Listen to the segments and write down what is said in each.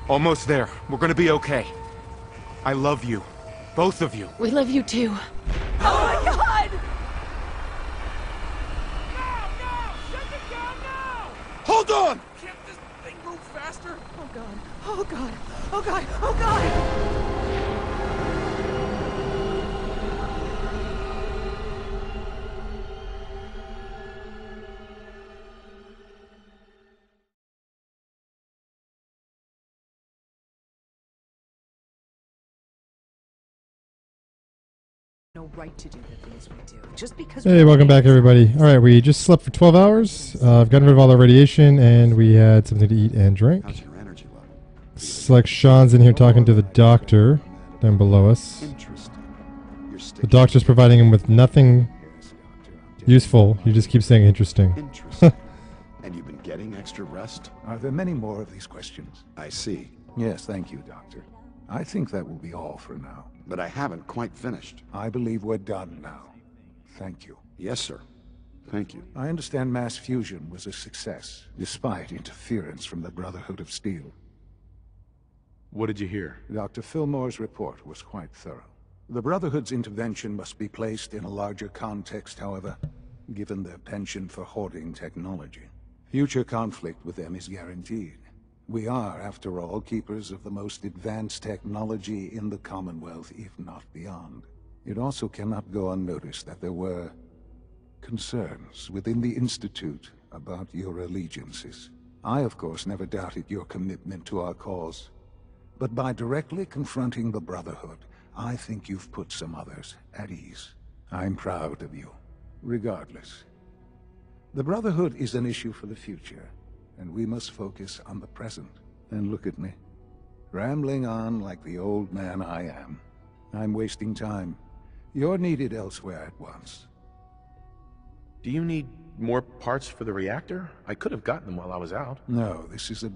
Almost there. We're gonna be okay. I love you. Both of you. We love you too. Oh my god! Hold on! Can't this thing move faster? Oh god. Oh god. Oh god. Oh god! No right to do the things we do. Just because. Hey, welcome back, everybody. All right, we just slept for 12 hours. I've gotten rid of all the radiation, and we had something to eat and drink. How's your energy level? Looks like Sean's in here talking to the doctor down below us. Interesting. The doctor's providing him with nothing useful. He just keeps saying interesting. Interesting. And you've been getting extra rest? Are there many more of these questions? I see. Yes, thank you, Doctor. I think that will be all for now. But I haven't quite finished. I believe we're done now. Thank you. Yes, sir. Thank you. I understand mass fusion was a success, despite interference from the Brotherhood of Steel. What did you hear? Dr. Fillmore's report was quite thorough. The Brotherhood's intervention must be placed in a larger context, however, given their penchant for hoarding technology. Future conflict with them is guaranteed. We are, after all, keepers of the most advanced technology in the Commonwealth, if not beyond. It also cannot go unnoticed that there were concerns within the Institute about your allegiances. I, of course, never doubted your commitment to our cause. But by directly confronting the Brotherhood, I think you've put some others at ease. I'm proud of you. Regardless, the Brotherhood is an issue for the future, and we must focus on the present. And look at me, rambling on like the old man I am. I'm wasting time. You're needed elsewhere at once. Do you need more parts for the reactor? I could have gotten them while I was out. No, this is a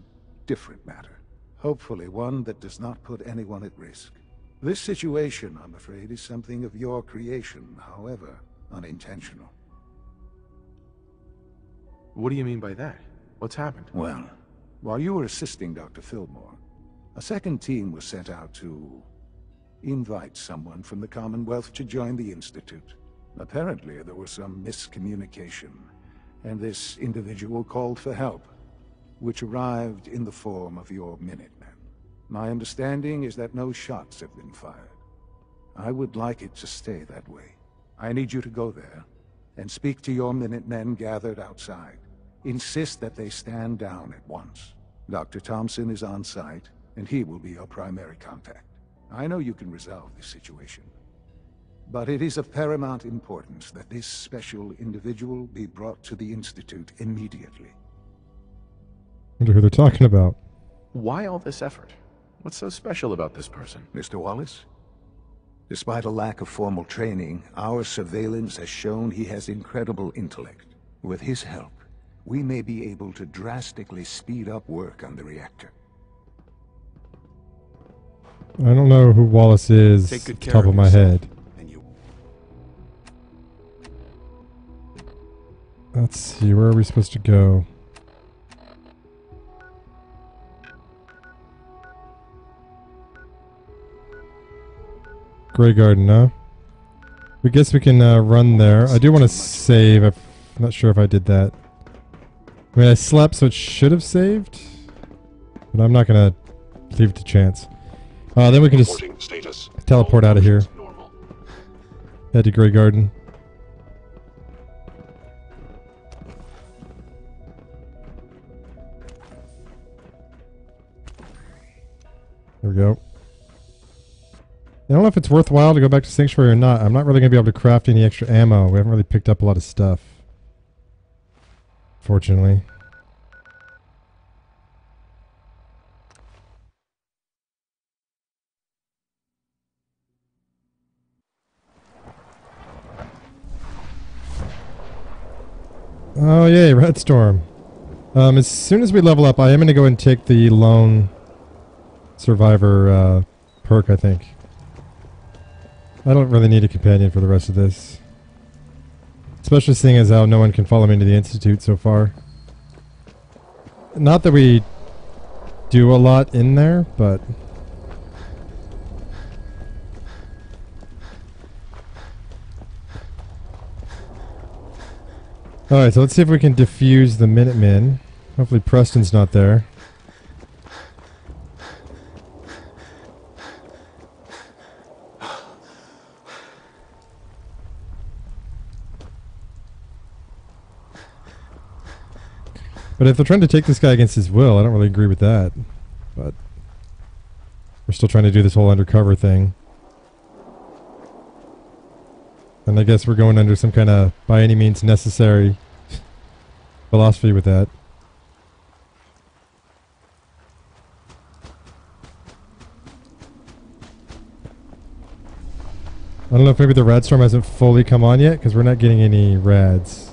different matter. Hopefully one that does not put anyone at risk. This situation, I'm afraid, is something of your creation, however unintentional. What do you mean by that? What's happened? Well, while you were assisting Dr. Fillmore, a second team was sent out to invite someone from the Commonwealth to join the Institute. Apparently, there was some miscommunication, and this individual called for help, which arrived in the form of your Minutemen. My understanding is that no shots have been fired. I would like it to stay that way. I need you to go there and speak to your Minutemen gathered outside. Insist that they stand down at once. Dr. Thompson is on site, and he will be your primary contact. I know you can resolve this situation, but it is of paramount importance that this special individual be brought to the Institute immediately. Wonder who they're talking about. Why all this effort? What's so special about this person? Mr. Wallace? Despite a lack of formal training, our surveillance has shown he has incredible intellect. With his help, we may be able to drastically speed up work on the reactor. I don't know who Wallace is Take good off the care top of my yourself, head. And you... Let's see, where are we supposed to go? Grey Garden, huh? We guess we can run there. I do want to save. I'm not sure if I did that. I mean, I slept, so it should have saved. But I'm not going to leave it to chance. Then we can just teleport out of here. Head to Grey Garden. There we go. I don't know if it's worthwhile to go back to Sanctuary or not. I'm not really going to be able to craft any extra ammo. We haven't really picked up a lot of stuff. Fortunately. Oh yay, Red Storm. As soon as we level up, I am going to go and take the Lone Survivor perk, I think. I don't really need a companion for the rest of this. Especially seeing as how no one can follow me into the Institute so far. Not that we do a lot in there, but... Alright, so let's see if we can defuse the Minutemen. Hopefully Preston's not there. But if they're trying to take this guy against his will, I don't really agree with that. But we're still trying to do this whole undercover thing. And I guess we're going under some kind of by any means necessary philosophy with that. I don't know if maybe the rad storm hasn't fully come on yet, because we're not getting any rads.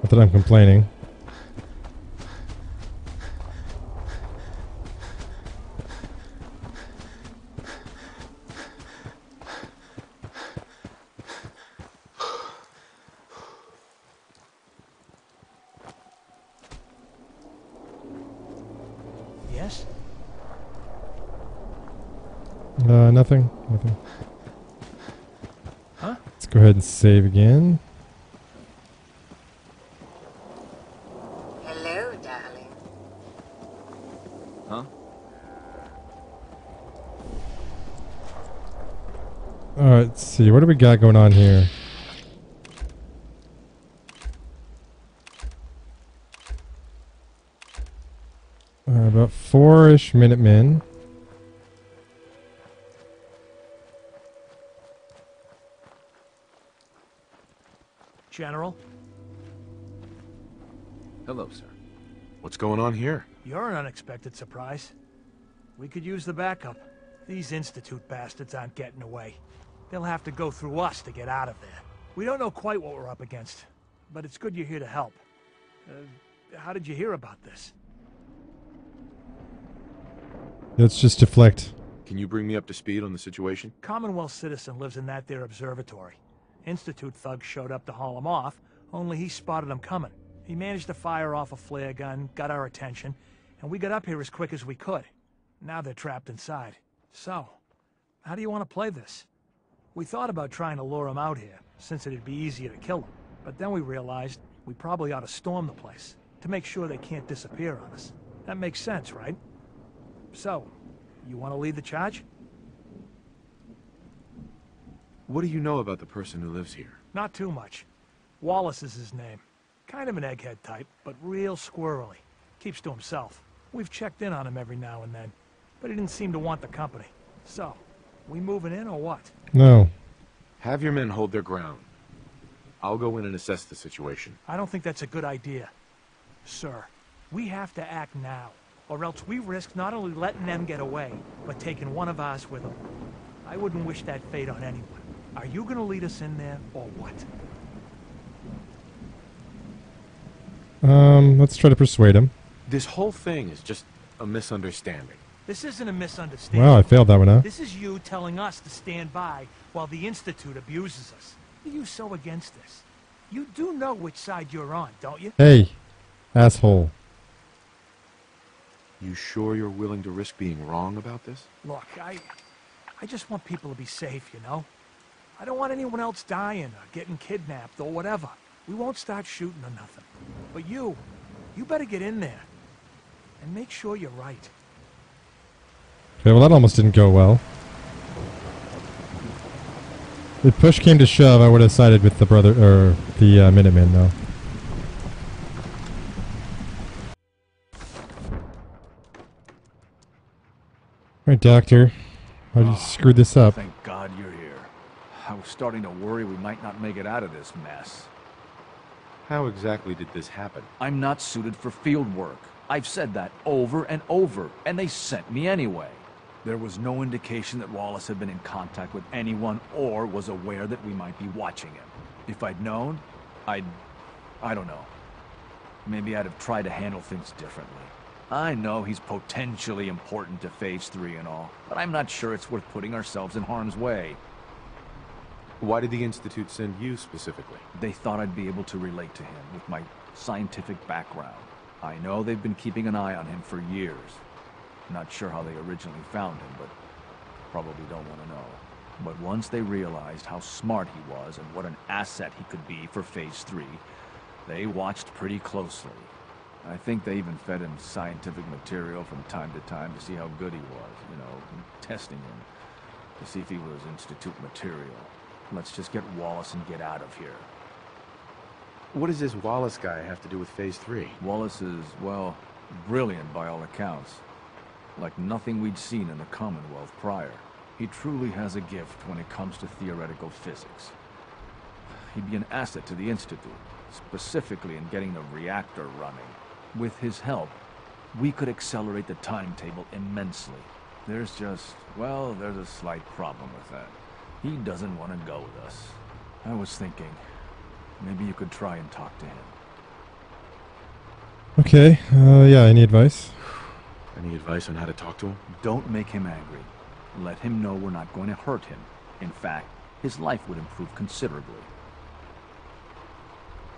Not that I'm complaining. Yes? Nothing. Nothing. Huh? Let's go ahead and save again. Hello, darling. Huh? Alright, let's see. What do we got going on here? About 4-ish Minutemen. General, Hello, sir. What's going on here? you're an unexpected surprise. We could use the backup. These Institute bastards aren't getting away. They'll have to go through us to get out of there. We don't know quite what we're up against, but it's good you're here to help. How did you hear about this? Let's just deflect. Can you bring me up to speed on the situation? Commonwealth citizen lives in that there observatory. Institute thugs showed up to haul him off, only he spotted them coming. He managed to fire off a flare gun, got our attention, and we got up here as quick as we could. Now they're trapped inside. So, how do you want to play this? We thought about trying to lure them out here, since it'd be easier to kill them. But then we realized we probably ought to storm the place, to make sure they can't disappear on us. That makes sense, right? So, you want to lead the charge? What do you know about the person who lives here? Not too much. Wallace is his name. Kind of an egghead type, but real squirrely. Keeps to himself. We've checked in on him every now and then, but he didn't seem to want the company. So, we moving in or what? No. Have your men hold their ground. I'll go in and assess the situation. I don't think that's a good idea. Sir, we have to act now, or else we risk not only letting them get away, but taking one of ours with them. I wouldn't wish that fate on anyone. Are you gonna lead us in there, or what? Let's try to persuade him. This whole thing is just a misunderstanding. This isn't a misunderstanding. Well, I failed that one, huh? This is you telling us to stand by while the Institute abuses us. Are you so against this? You do know which side you're on, don't you? Hey, asshole. You sure you're willing to risk being wrong about this? Look, I just want people to be safe, you know? I don't want anyone else dying or getting kidnapped or whatever. We won't start shooting or nothing. But you better get in there and make sure you're right. Okay, well that almost didn't go well. If push came to shove, I would have sided with the brother, or the Minutemen, though. Alright, Doctor. How did you screw this up? Thank God you're here. I was starting to worry we might not make it out of this mess. How exactly did this happen? I'm not suited for field work. I've said that over and over, and they sent me anyway. There was no indication that Wallace had been in contact with anyone or was aware that we might be watching him. If I'd known, I don't know. Maybe I'd have tried to handle things differently. I know he's potentially important to Phase 3 and all, but I'm not sure it's worth putting ourselves in harm's way. Why did the Institute send you specifically? They thought I'd be able to relate to him with my scientific background. I know they've been keeping an eye on him for years. Not sure how they originally found him, but probably don't want to know. But once they realized how smart he was and what an asset he could be for Phase 3, they watched pretty closely. I think they even fed him scientific material from time to time to see how good he was, you know, testing him, to see if he was Institute material. Let's just get Wallace and get out of here. What does this Wallace guy have to do with Phase 3? Wallace is, well, brilliant by all accounts. Like nothing we'd seen in the Commonwealth prior. He truly has a gift when it comes to theoretical physics. He'd be an asset to the Institute, specifically in getting the reactor running. With his help, we could accelerate the timetable immensely. There's just, well, there's a slight problem with that. He doesn't want to go with us. I was thinking, maybe you could try and talk to him. Okay, yeah, any advice? Any advice on how to talk to him? Don't make him angry. Let him know we're not going to hurt him. In fact, his life would improve considerably.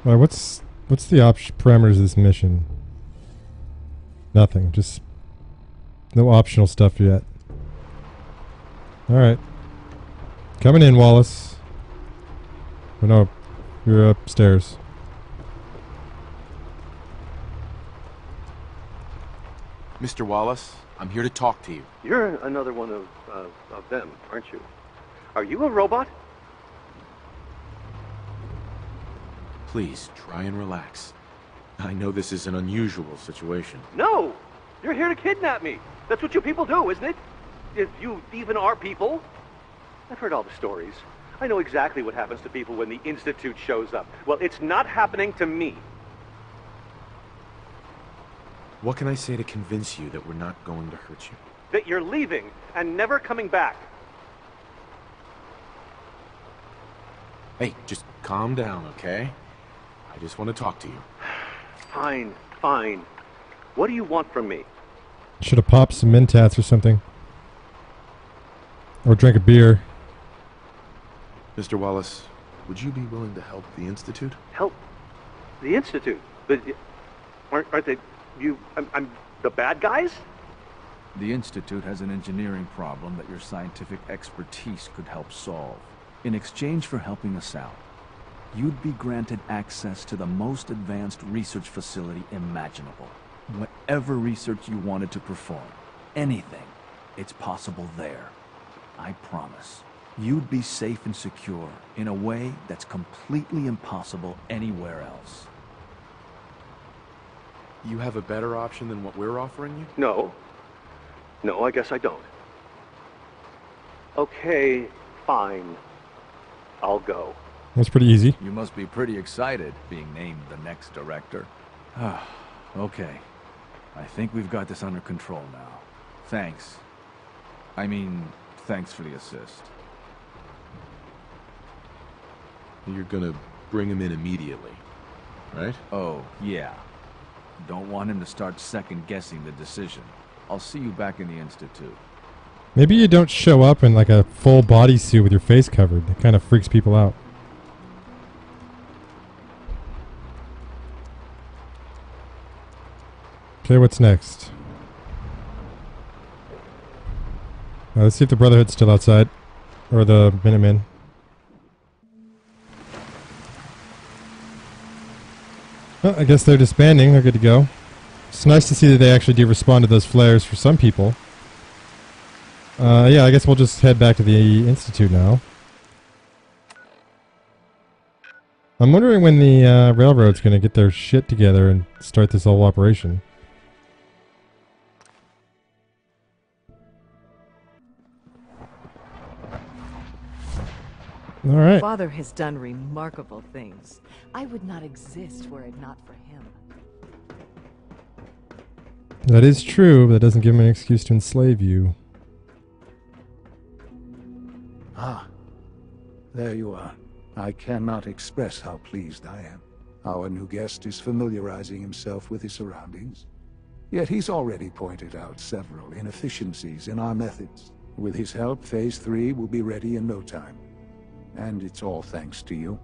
Alright, what's the parameters of this mission? Nothing, just no optional stuff yet. Alright. Coming in, Wallace. Oh no, you're upstairs. Mr. Wallace, I'm here to talk to you. You're another one of them, aren't you? Are you a robot? Please, try and relax. I know this is an unusual situation. No! You're here to kidnap me. That's what you people do, isn't it? If you even are people. I've heard all the stories. I know exactly what happens to people when the Institute shows up. Well, it's not happening to me. What can I say to convince you that we're not going to hurt you? That you're leaving and never coming back. Hey, just calm down, okay? I just want to talk to you. Fine, fine. What do you want from me? Should have popped some Mentats or something. Or drank a beer. Mr. Wallace, would you be willing to help the Institute? Help? The Institute? But aren't they... I'm the bad guys? The Institute has an engineering problem that your scientific expertise could help solve. In exchange for helping us out, you'd be granted access to the most advanced research facility imaginable. Whatever research you wanted to perform, anything, it's possible there. I promise. You'd be safe and secure in a way that's completely impossible anywhere else. You have a better option than what we're offering you? No. No, I guess I don't. Okay, fine. I'll go. That's pretty easy. You must be pretty excited being named the next director. Okay. I think we've got this under control now. Thanks. I mean, thanks for the assist. You're gonna bring him in immediately, right? Oh, yeah. Don't want him to start second-guessing the decision. I'll see you back in the Institute. Maybe you don't show up in like a full bodysuit with your face covered. It kind of freaks people out. Okay, what's next? Let's see if the Brotherhood's still outside. Or the Minutemen. Well, I guess they're disbanding. They're good to go. It's nice to see that they actually do respond to those flares for some people. Yeah, I guess we'll just head back to the Institute now. I'm wondering when the Railroad's going to get their shit together and start this whole operation. All right. Father has done remarkable things. I would not exist were it not for him. That is true, but that doesn't give him an excuse to enslave you. Ah, there you are. I cannot express how pleased I am. Our new guest is familiarizing himself with his surroundings. Yet he's already pointed out several inefficiencies in our methods. With his help, Phase 3 will be ready in no time. And it's all thanks to you.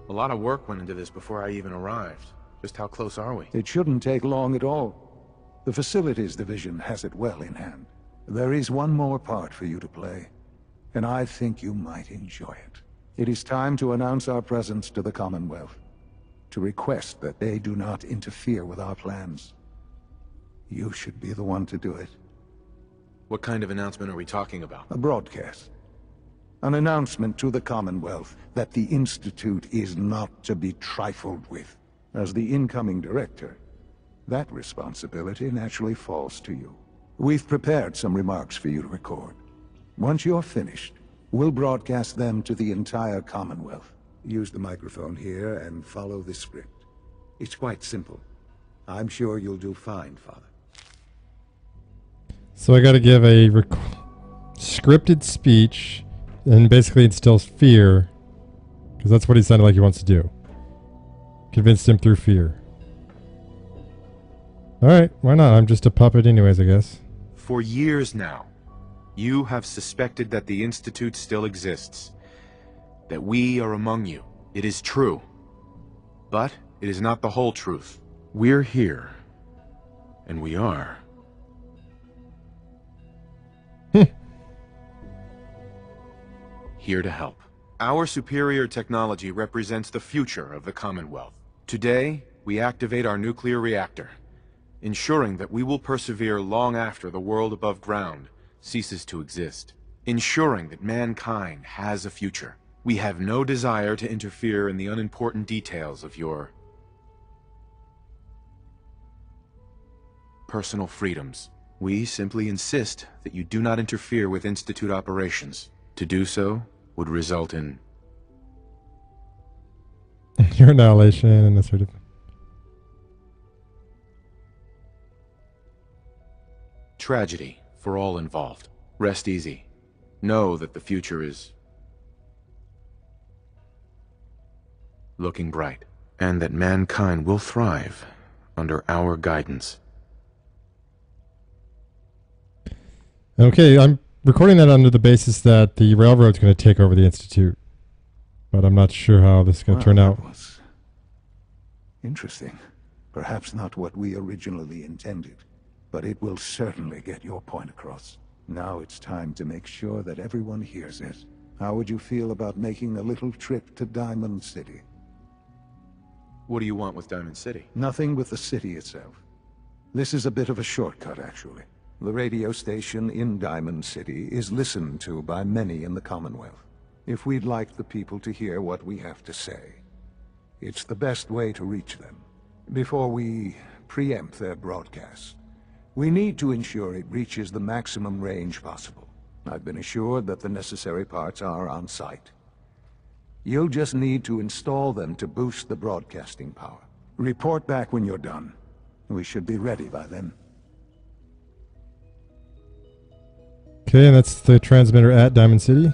A lot of work went into this before I even arrived. Just how close are we? It shouldn't take long at all. The Facilities Division has it well in hand. There is one more part for you to play, and I think you might enjoy it. It is time to announce our presence to the Commonwealth, to request that they do not interfere with our plans. You should be the one to do it. What kind of announcement are we talking about? A broadcast. An announcement to the Commonwealth that the Institute is not to be trifled with. As the incoming director, that responsibility naturally falls to you. We've prepared some remarks for you to record. Once you're finished, we'll broadcast them to the entire Commonwealth. Use the microphone here and follow the script. It's quite simple. I'm sure you'll do fine, Father. So I got to give a scripted speech and basically instills fear, because that's what he sounded like he wants to do. Convinced him through fear. Alright, why not? I'm just a puppet anyways, I guess. For years now, you have suspected that the Institute still exists. That we are among you. It is true. But it is not the whole truth. We're here. And we are. Here to help. Our superior technology represents the future of the Commonwealth. Today, we activate our nuclear reactor, ensuring that we will persevere long after the world above ground ceases to exist. Ensuring that mankind has a future. We have no desire to interfere in the unimportant details of your personal freedoms. We simply insist that you do not interfere with Institute operations. To do so would result in your annihilation and that sort of tragedy for all involved. Rest easy. Know that the future is looking bright, and that mankind will thrive under our guidance. Okay, I'm recording that under the basis that the railroad's going to take over the Institute. But I'm not sure how this is going to turn out. That was interesting. Perhaps not what we originally intended, but it will certainly get your point across. Now it's time to make sure that everyone hears it. How would you feel about making a little trip to Diamond City? What do you want with Diamond City? Nothing with the city itself. This is a bit of a shortcut, actually. The radio station in Diamond City is listened to by many in the Commonwealth. If we'd like the people to hear what we have to say, it's the best way to reach them. Before we preempt their broadcast, we need to ensure it reaches the maximum range possible. I've been assured that the necessary parts are on site. You'll just need to install them to boost the broadcasting power. Report back when you're done. We should be ready by then. Okay, and that's the transmitter at Diamond City.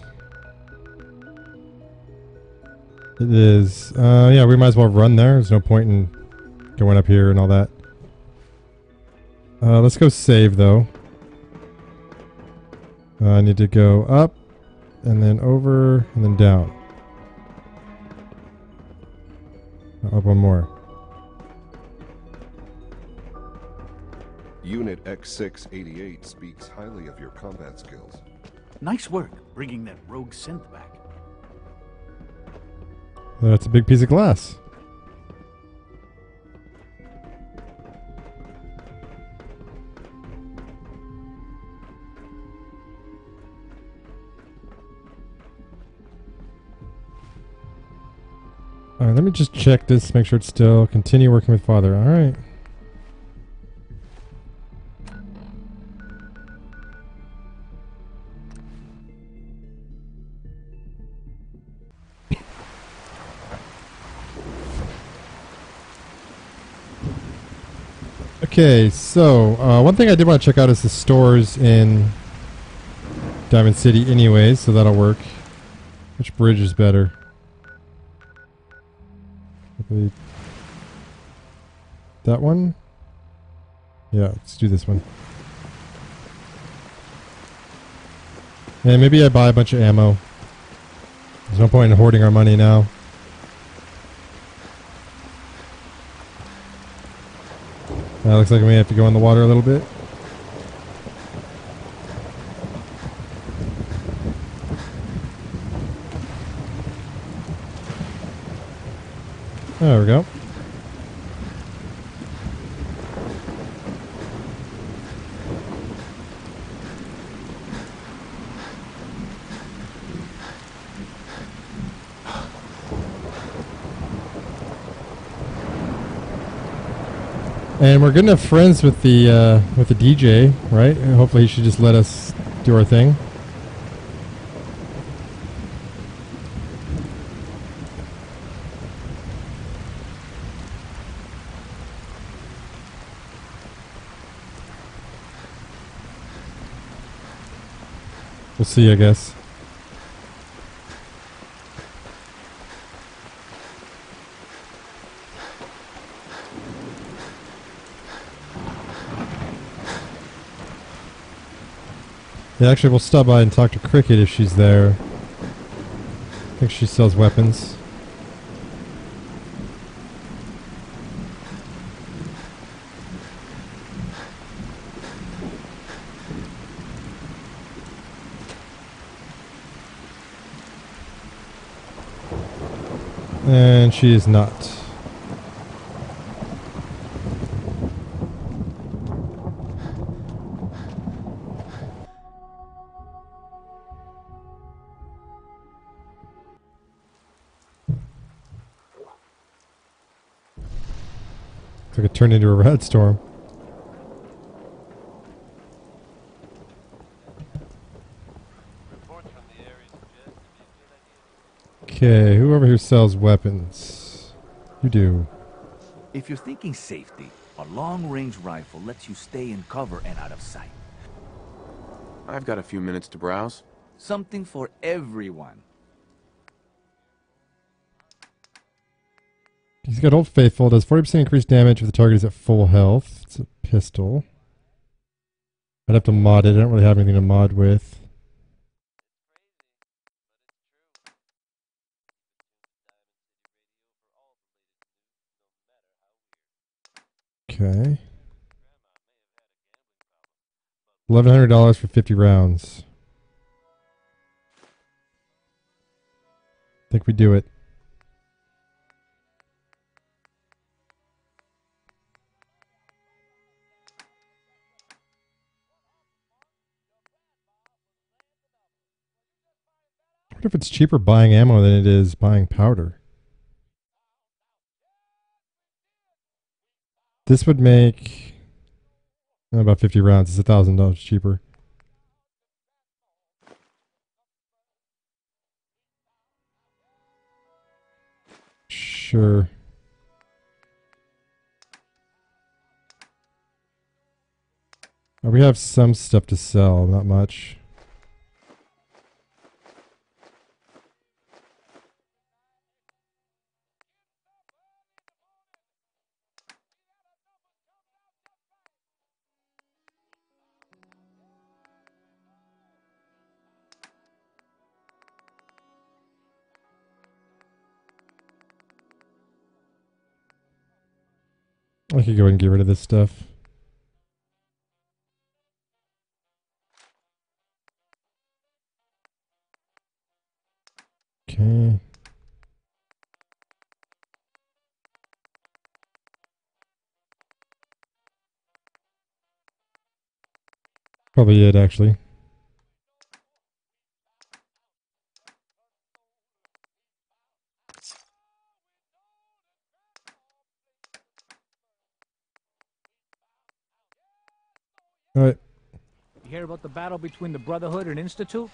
It is. Yeah, we might as well run there. There's no point in going up here and all that. Let's go save, though. I need to go up, and then over, and then down. Up one more. Unit X688 speaks highly of your combat skills. Nice work bringing that rogue synth back. That's a big piece of glass. Alright, let me just check this, make sure it's still continue working with Father. Alright. Okay, so one thing I did want to check out is the stores in Diamond City anyways, so that'll work. Which bridge is better? Probably that one? Yeah, let's do this one. And maybe I buy a bunch of ammo. There's no point in hoarding our money now. Looks like we may have to go in the water a little bit. There we go. And we're good enough friends with the DJ, right? And hopefully he should just let us do our thing. We'll see, I guess. Yeah, actually, we'll stop by and talk to Cricket if she's there. I think she sells weapons. And she is not. Looks like it turned into a rat storm. Okay, whoever here sells weapons. You do. If you're thinking safety, a long-range rifle lets you stay in cover and out of sight. I've got a few minutes to browse. Something for everyone. He's got Old Faithful. Does 40% increased damage if the target is at full health. It's a pistol. I'd have to mod it. I don't really have anything to mod with. Okay. $1,100 for 50 rounds. I think we do it. I wonder if it's cheaper buying ammo than it is buying powder. This would make about 50 rounds. It's $1,000 cheaper. Sure. We have some stuff to sell, not much. I could go ahead and get rid of this stuff. Okay. Probably it, actually. All right. You hear about the battle between the Brotherhood and Institute?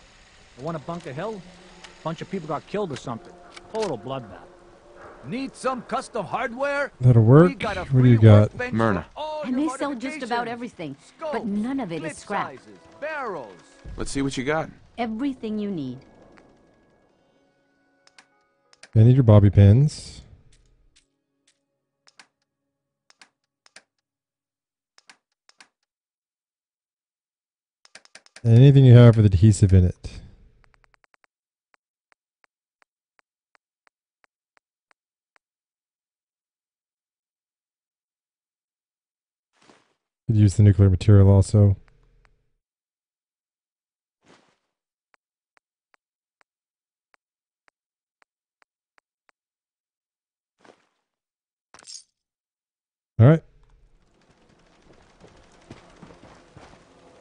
The one at Bunker Hill? A bunch of people got killed or something. Total bloodbath. Need some custom hardware? That'll work. What do you got? Myrna. And they sell just about everything, but none of it is scrap. Sizes, barrels. Let's see what you got. Everything you need. I need your bobby pins. And anything you have with adhesive in it. Could use the nuclear material also. All right.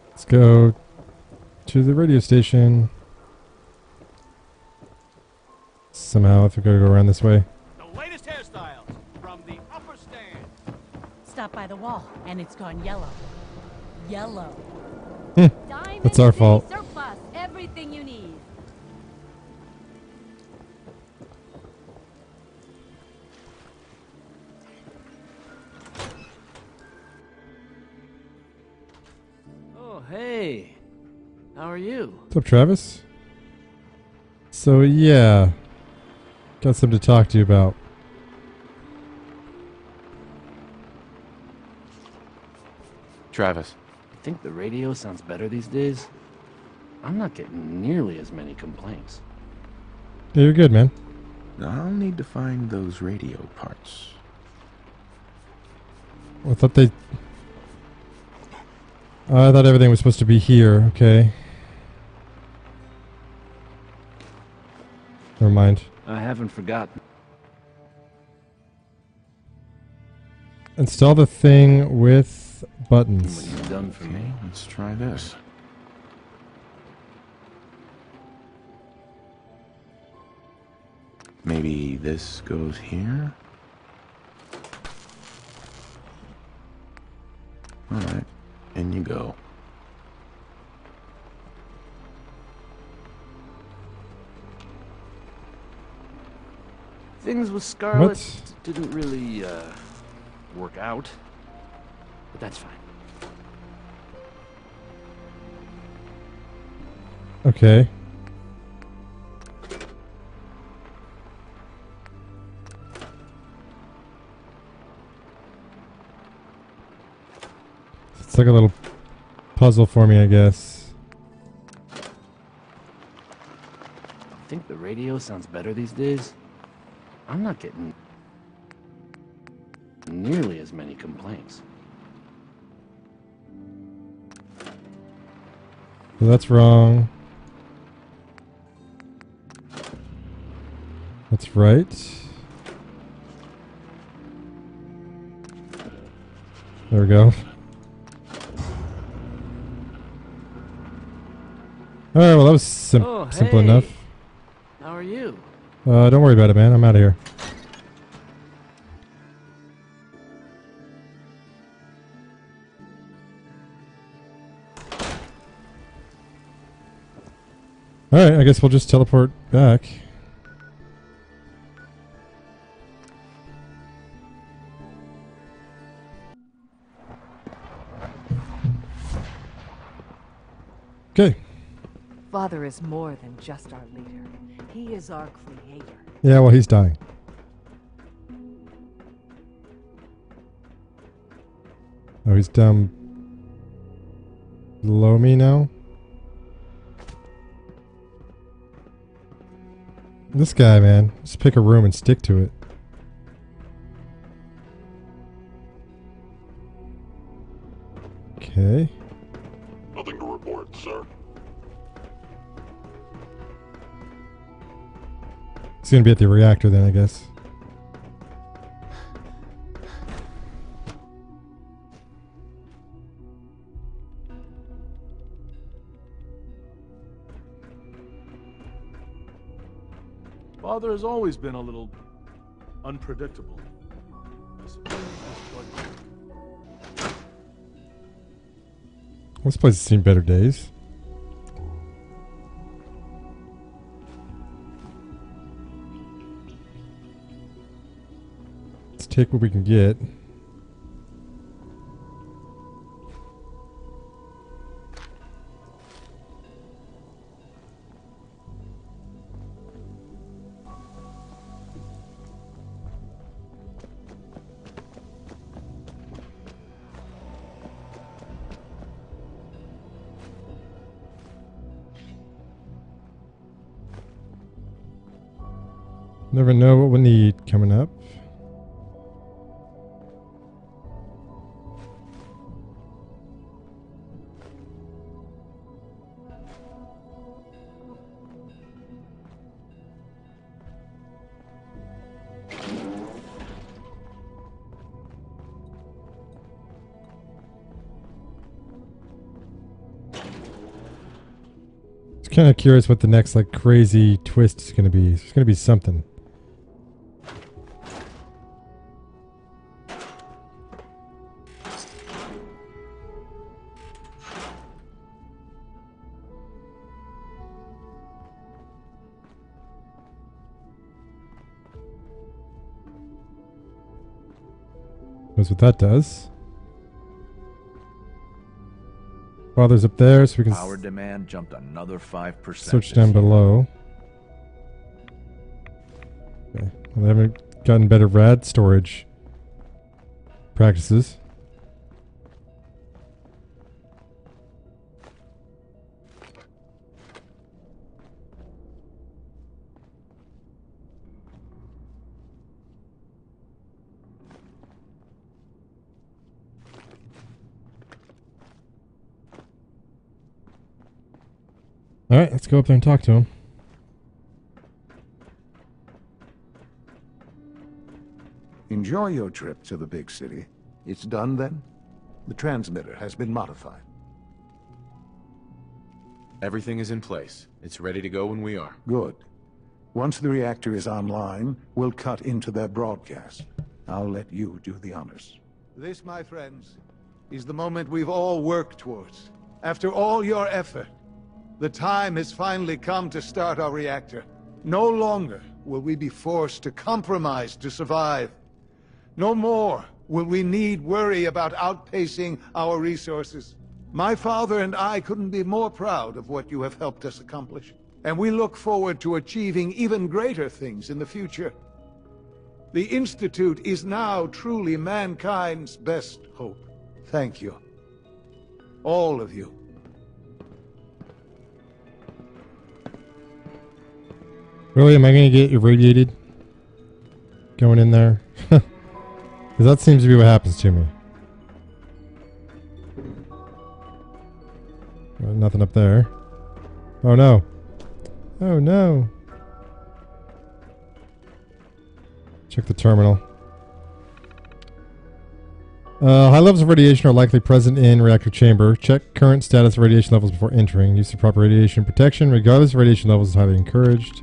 Let's go to the radio station. Somehow, if we're going to go around this way. The latest hairstyles from the upper stand. Stop by the wall, and it's gone yellow. Yellow. That's our fault. Surplus, everything you need. Oh, hey. How are you? What's up, Travis? So, yeah. Got something to talk to you about. Travis. I think the radio sounds better these days. I'm not getting nearly as many complaints. Yeah, you're good, man. I'll need to find those radio parts. I thought everything was supposed to be here. Okay. Never mind. I haven't forgotten. Install the thing with buttons. What you've done for me. Okay, let's try this. Maybe this goes here? Alright, in you go. Things with Scarlet What? didn't really, work out. But that's fine. Okay. It's like a little puzzle for me, I guess. I think the radio sounds better these days. I'm not getting nearly as many complaints. Well, that's wrong. That's right. There we go. Alright, well that was simple hey. enough. How are you? Don't worry about it, man. I'm out of here. Alright, I guess we'll just teleport back. Okay. Father is more than just our leader. He is our creator. Yeah, well, he's dying. Oh, he's down below me now? This guy, man. Just pick a room and stick to it. Okay. Nothing to report, sir. It's gonna be at the reactor then, I guess. Father has always been a little unpredictable. I suppose that's what... This place has seen better days. Let's take what we can get. Never know what we'll need coming up. kind of curious what the next like crazy twist is going to be. There's going to be something. That's what that does. Father's up there, so we can Power demand jumped another 5%. search down below. Okay. Well, they haven't gotten better rad storage practices. Alright, let's go up there and talk to him. Enjoy your trip to the big city. It's done then? The transmitter has been modified. Everything is in place. It's ready to go when we are. Good. Once the reactor is online, we'll cut into their broadcast. I'll let you do the honors. This, my friends, is the moment we've all worked towards. After all your effort, the time has finally come to start our reactor. No longer will we be forced to compromise to survive. No more will we need worry about outpacing our resources. My father and I couldn't be more proud of what you have helped us accomplish. And we look forward to achieving even greater things in the future. The Institute is now truly mankind's best hope. Thank you. All of you. Really, am I going to get irradiated going in there? Because that seems to be what happens to me. Nothing up there. Oh no. Oh no. Check the terminal. High levels of radiation are likely present in reactor chamber. Check current status of radiation levels before entering. Use the proper radiation protection. Regardless of radiation levels is highly encouraged.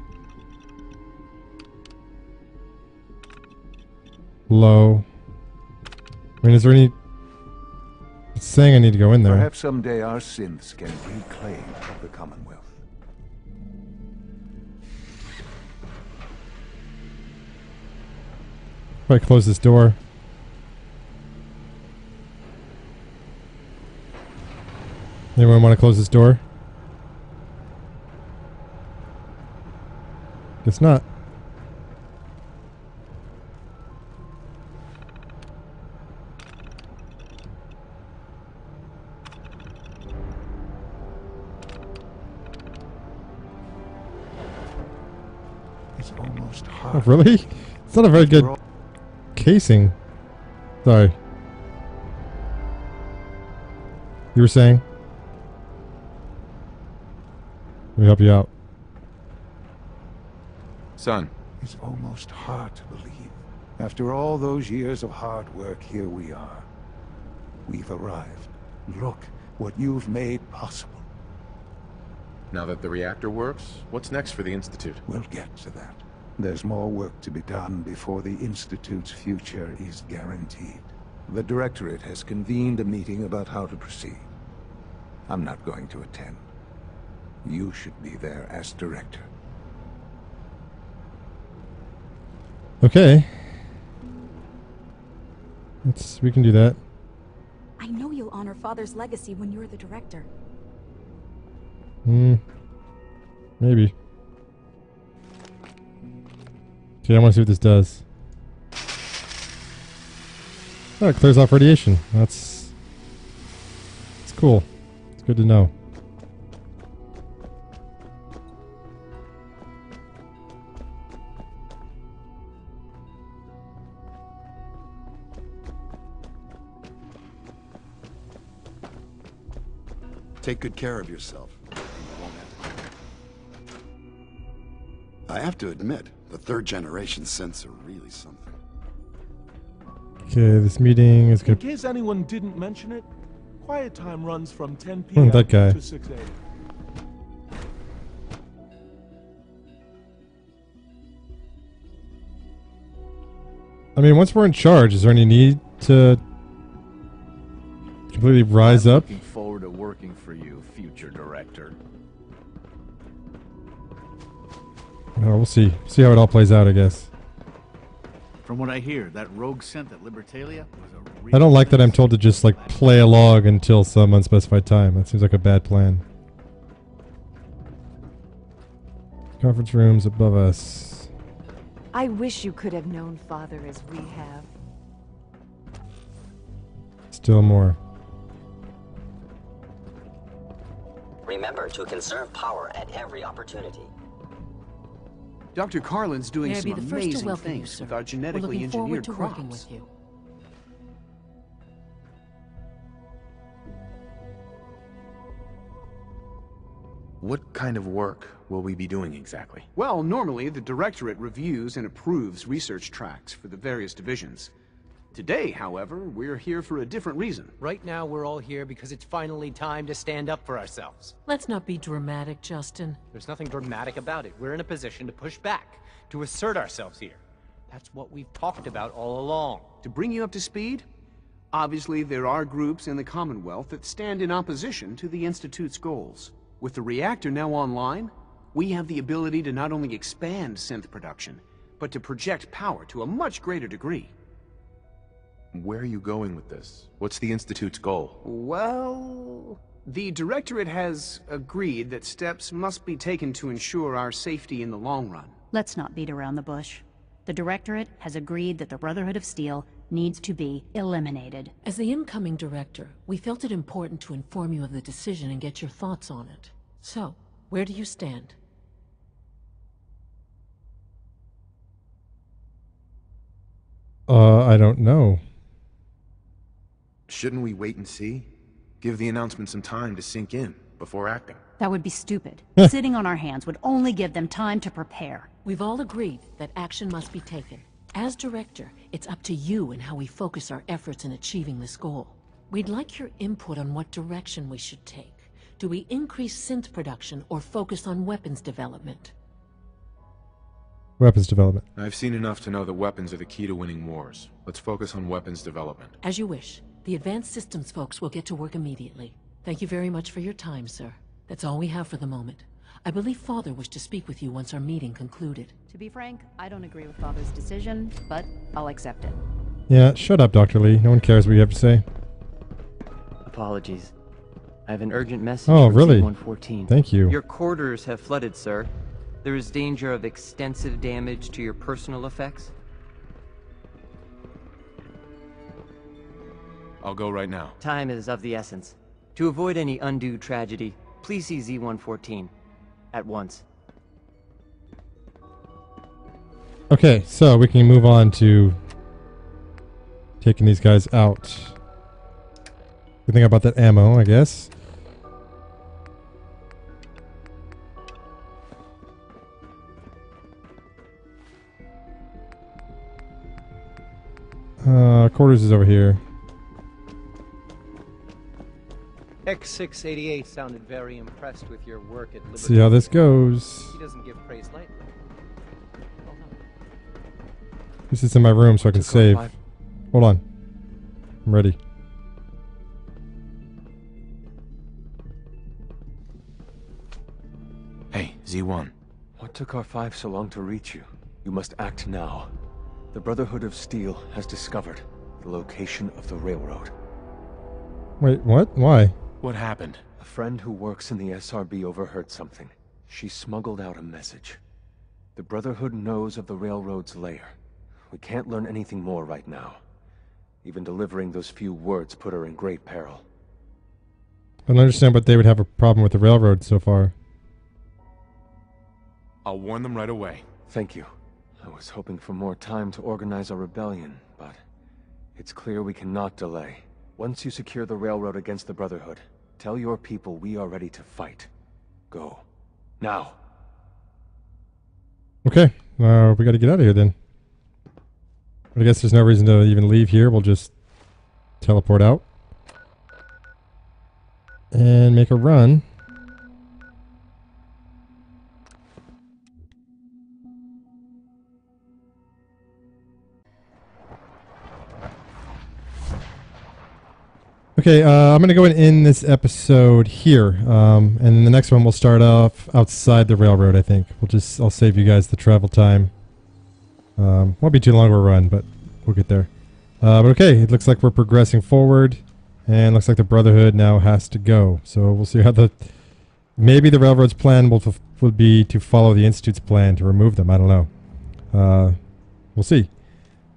Low. I mean, is there any... It's saying I need to go in there. Perhaps someday our synths can reclaim the Commonwealth. If I close this door. Anyone want to close this door? Guess not. It's almost Oh, hard. really? It's not a very good casing. Sorry. You were saying? Let me help you out. Son. It's almost hard to believe. After all those years of hard work, here we are. We've arrived. Look what you've made possible. Now that the reactor works, what's next for the Institute? We'll get to that. There's more work to be done before the Institute's future is guaranteed. The Directorate has convened a meeting about how to proceed. I'm not going to attend. You should be there as Director. Okay. We can do that. I know you'll honor Father's legacy when you're the Director. Maybe. Okay, I want to see what this does. Oh, it clears off radiation. That's cool. It's good to know. Take good care of yourself. I have to admit, the third generation synths are really something. Okay, this meeting is In good. case anyone didn't mention it, quiet time runs from 10 p.m. That guy. to 6 a.m. I mean, once we're in charge, is there any need to completely rise up? Looking forward to working for you, future director. Oh, we'll see. See how it all plays out, I guess. From what I hear, that rogue scent at Libertalia was a real I don't like that I'm told to just, like, play along until some unspecified time. That seems like a bad plan. Conference rooms above us. I wish you could have known Father as we have. Still more. Remember to conserve power at every opportunity. Dr. Carlin's doing May I some be the first to amazing welcome you, things sir. with our We're genetically looking forward engineered to crops. working with you. What kind of work will we be doing exactly? Well, normally the Directorate reviews and approves research tracks for the various divisions. Today, however, we're here for a different reason. Right now, we're all here because it's finally time to stand up for ourselves. Let's not be dramatic, Justin. There's nothing dramatic about it. We're in a position to push back, to assert ourselves here. That's what we've talked about all along. To bring you up to speed, obviously there are groups in the Commonwealth that stand in opposition to the Institute's goals. With the reactor now online, we have the ability to not only expand synth production, but to project power to a much greater degree. Where are you going with this? What's the Institute's goal? Well, the Directorate has agreed that steps must be taken to ensure our safety in the long run. Let's not beat around the bush. The Directorate has agreed that the Brotherhood of Steel needs to be eliminated. As the incoming director, we felt it important to inform you of the decision and get your thoughts on it. So, where do you stand? I don't know. Shouldn't we wait and see? Give the announcement some time to sink in before acting. That would be stupid. Sitting on our hands would only give them time to prepare. We've all agreed that action must be taken. As director, it's up to you and how we focus our efforts in achieving this goal. We'd like your input on what direction we should take. Do we increase synth production or focus on weapons development? Weapons development. I've seen enough to know that weapons are the key to winning wars. Let's focus on weapons development. As you wish. The Advanced Systems folks will get to work immediately. Thank you very much for your time, sir. That's all we have for the moment. I believe Father wished to speak with you once our meeting concluded. To be frank, I don't agree with Father's decision, but I'll accept it. Yeah, shut up, Dr. Lee. No one cares what you have to say. Apologies. I have an urgent message Oh, from really? C-114. Thank you. Your quarters have flooded, sir. There is danger of extensive damage to your personal effects. I'll go right now. Time is of the essence. To avoid any undue tragedy, please see Z-114 at once. Okay, so we can move on to taking these guys out. Good thing about that ammo, I guess. Quarters is over here. X688 sounded very impressed with your work at Liberty. See how this goes. He doesn't give praise lightly. This is in my room so I can save. Hold on. I'm ready. Hey, Z1. What took R5 so long to reach you? You must act now. The Brotherhood of Steel has discovered the location of the railroad. Wait, what? Why? What happened? A friend who works in the SRB overheard something. She smuggled out a message. The Brotherhood knows of the railroad's lair. We can't learn anything more right now. Even delivering those few words put her in great peril. I don't understand but they would have a problem with the railroad so far. I'll warn them right away. Thank you. I was hoping for more time to organize a rebellion, but it's clear we cannot delay. Once you secure the railroad against the Brotherhood, tell your people we are ready to fight. Go. Now. Okay, we gotta get out of here then. I guess there's no reason to even leave here. We'll just teleport out. And make a run. Okay, I'm going to go and end this episode here. And the next one we'll start off outside the railroad, I think. I'll save you guys the travel time. Won't be too long of a run, but we'll get there. But okay, it looks like we're progressing forward. And looks like the Brotherhood now has to go. So we'll see how maybe the Railroad's plan would be to follow the Institute's plan to remove them. I don't know. We'll see.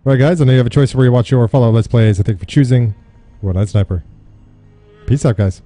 Alright guys, I know you have a choice of where you watch or follow Let's Plays. I thank you for choosing One Night Sniper. Peace out, guys.